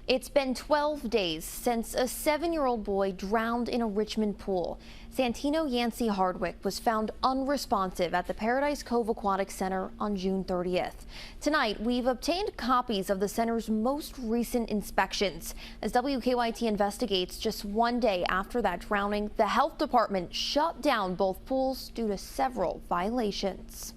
It's been 12 days since a 7-year-old boy drowned in a Richmond pool. Santino Yancey Hardwick was found unresponsive at the Paradise Cove Aquatic Center on June 30th. Tonight, we've obtained copies of the center's most recent inspections. As WKYT investigates, just one day after that drowning, the health department shut down both pools due to several violations.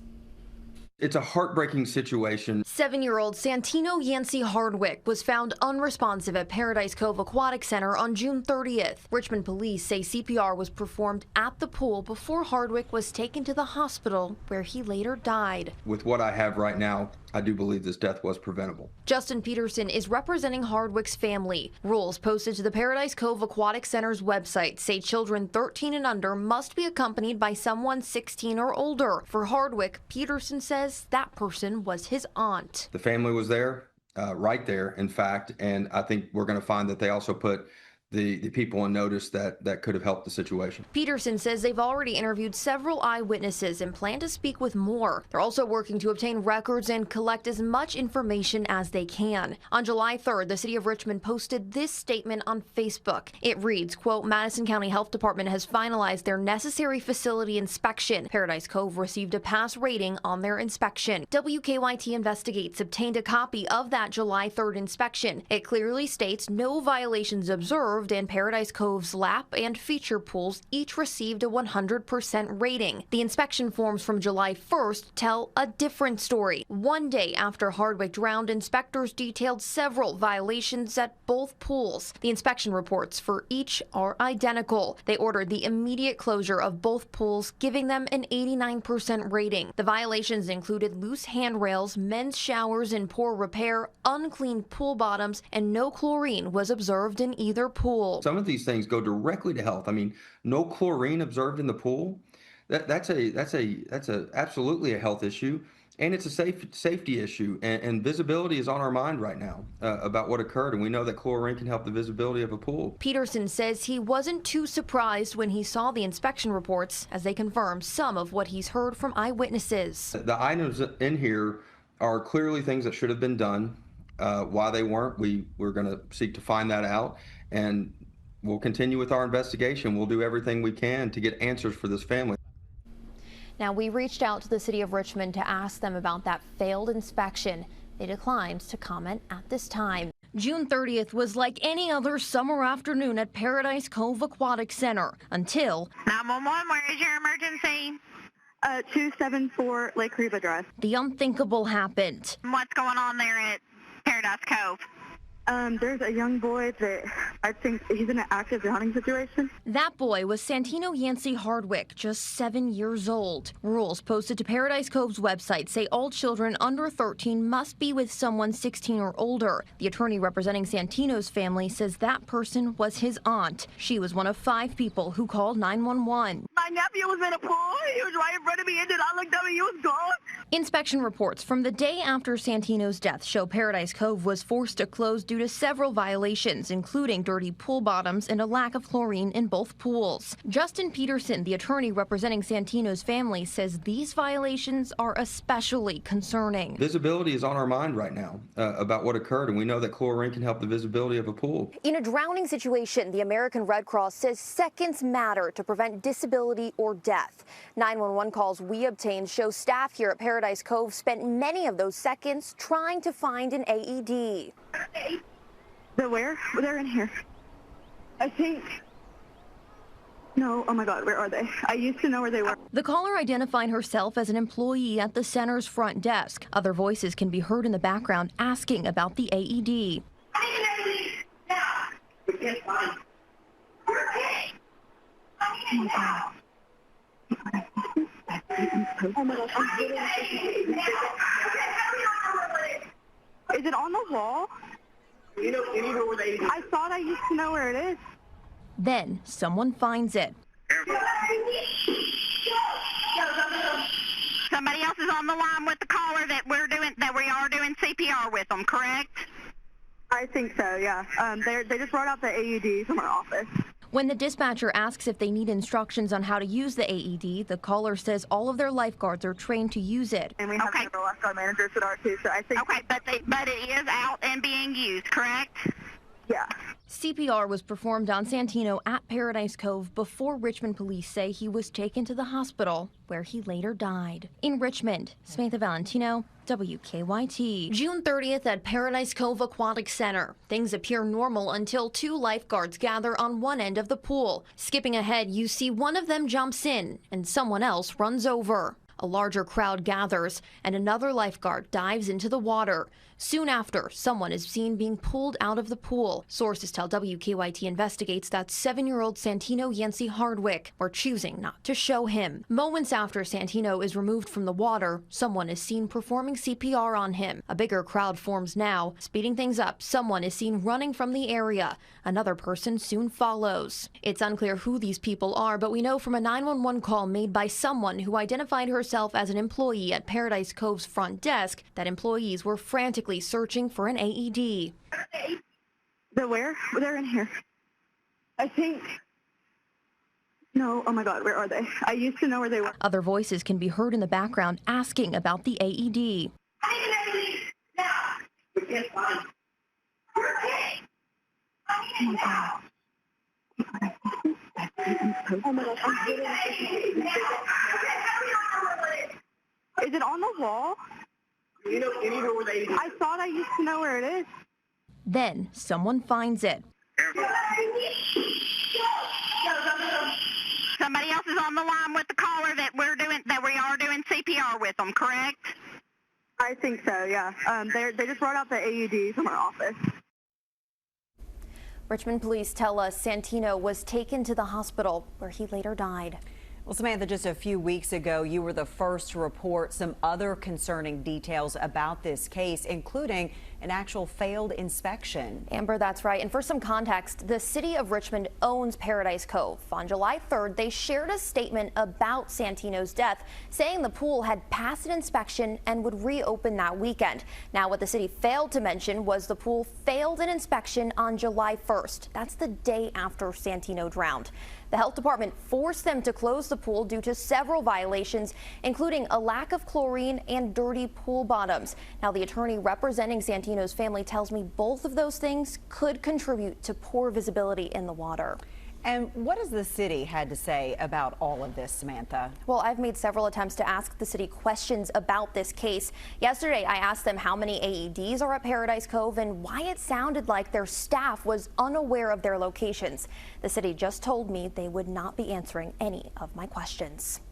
It's a heartbreaking situation. 7-year-old Santino Yancey Hardwick was found unresponsive at Paradise Cove Aquatic Center on June 30th. Richmond police say CPR was performed at the pool before Hardwick was taken to the hospital, where he later died. With what I have right now, I do believe this death was preventable. Justin Peterson is representing Hardwick's family. Rules posted to the Paradise Cove Aquatic Center's website say children 13 and under must be accompanied by someone 16 or older. For Hardwick, Peterson says that person was his aunt. The family was there, right there, in fact, and I think we're going to find that they also put the people on notice that could have helped the situation. Peterson says they've already interviewed several eyewitnesses and plan to speak with more. They're also working to obtain records and collect as much information as they can. On July 3rd, the city of Richmond posted this statement on Facebook. It reads, quote, Madison County Health Department has finalized their necessary facility inspection. Paradise Cove received a pass rating on their inspection. WKYT Investigates obtained a copy of that July 3rd inspection. It clearly states no violations observed, and Paradise Cove's lap and feature pools each received a 100% rating. The inspection forms from July 1st tell a different story. One day after Hardwick drowned, inspectors detailed several violations at both pools. The inspection reports for each are identical. They ordered the immediate closure of both pools, giving them an 89% rating. The violations included loose handrails, men's showers in poor repair, unclean pool bottoms, and no chlorine was observed in either pool. Some of these things go directly to health. I mean, no chlorine observed in the pool. That's absolutely a health issue, and it's a safety issue. And visibility is on our mind right now about what occurred, and we know that chlorine can help the visibility of a pool. Peterson says he wasn't too surprised when he saw the inspection reports, as they confirm some of what he's heard from eyewitnesses. The items in here are clearly things that should have been done. Why they weren't, we're going to seek to find that out, and we'll continue with our investigation. We'll do everything we can to get answers for this family. Now, we reached out to the city of Richmond to ask them about that failed inspection. They declined to comment at this time. June 30th was like any other summer afternoon at Paradise Cove Aquatic Center until 911, where is your emergency? 274 Lake Reba Drive. The unthinkable happened. What's going on there at Paradise Cove? There's a young boy that I think he's in an active drowning situation. That boy was Santino Yancey Hardwick, just 7 years old. Rules posted to Paradise Cove's website say all children under 13 must be with someone 16 or older. The attorney representing Santino's family says that person was his aunt. She was one of 5 people who called 911. My nephew was in a pool. He was right in front of me, and then I looked up and he was gone. Inspection reports from the day after Santino's death show Paradise Cove was forced to close due to several violations, including dirty pool bottoms and a lack of chlorine in both pools. Justin Peterson, the attorney representing Santino's family, says these violations are especially concerning. Visibility is on our mind right now about what occurred, and we know that chlorine can help the visibility of a pool. In a drowning situation, the American Red Cross says seconds matter to prevent disability or death. 911 calls we obtained show staff here at Paradise Cove spent many of those seconds trying to find an AED. They're where? They're in here. I think. No, oh my God, where are they? I used to know where they were. The caller identified herself as an employee at the center's front desk. Other voices can be heard in the background asking about the AED. We can't find. Oh my God. Oh my God. Is it on the wall? You know where they is. I thought I used to know where it is. Then someone finds it. Somebody else is on the line with the caller that we are doing CPR with them, correct? I think so, yeah. They just brought out the AED from our office. When the dispatcher asks if they need instructions on how to use the AED, the caller says all of their lifeguards are trained to use it. And we have several lifeguard managers that are too, so I think... Okay, but it is out and being used, correct? Yeah. CPR was performed on Santino at Paradise Cove before Richmond police say he was taken to the hospital, where he later died. In Richmond, Samantha Valentino, WKYT. June 30th at Paradise Cove Aquatic Center. Things appear normal until two lifeguards gather on one end of the pool. Skipping ahead, you see one of them jumps in and someone else runs over. A larger crowd gathers, and another lifeguard dives into the water. Soon after, someone is seen being pulled out of the pool. Sources tell WKYT investigates that 7-year-old Santino Yancey Hardwick were choosing not to show him. Moments after Santino is removed from the water, someone is seen performing CPR on him. A bigger crowd forms now. Speeding things up, someone is seen running from the area. Another person soon follows. It's unclear who these people are, but we know from a 911 call made by someone who identified herself as an employee at Paradise Cove's front desk that employees were frantically searching for an AED. The where? They're in here. I think. No, oh my God, where are they? I used to know where they were. Other voices can be heard in the background asking about the AED. We can't find. Oh my God. Oh my God, I'm getting. Is it on the wall? You know where they is. I thought I used to know where it is. Then someone finds it. Somebody else is on the line with the caller that we are doing CPR with them, correct? I think so, yeah. They just brought out the AED from our office. Richmond police tell us Santino was taken to the hospital where he later died. Well, Samantha, just a few weeks ago, you were the first to report some other concerning details about this case, including an actual failed inspection. Amber, that's right. And for some context, the city of Richmond owns Paradise Cove. On July 3rd, they shared a statement about Santino's death, saying the pool had passed an inspection and would reopen that weekend. Now, what the city failed to mention was the pool failed an inspection on July 1st. That's the day after Santino drowned. The health department forced them to close the pool due to several violations, including a lack of chlorine and dirty pool bottoms. Now, the attorney representing Santino's family tells me both of those things could contribute to poor visibility in the water. And what has the city had to say about all of this, Samantha? Well, I've made several attempts to ask the city questions about this case. Yesterday, I asked them how many AEDs are at Paradise Cove and why it sounded like their staff was unaware of their locations. The city just told me they would not be answering any of my questions.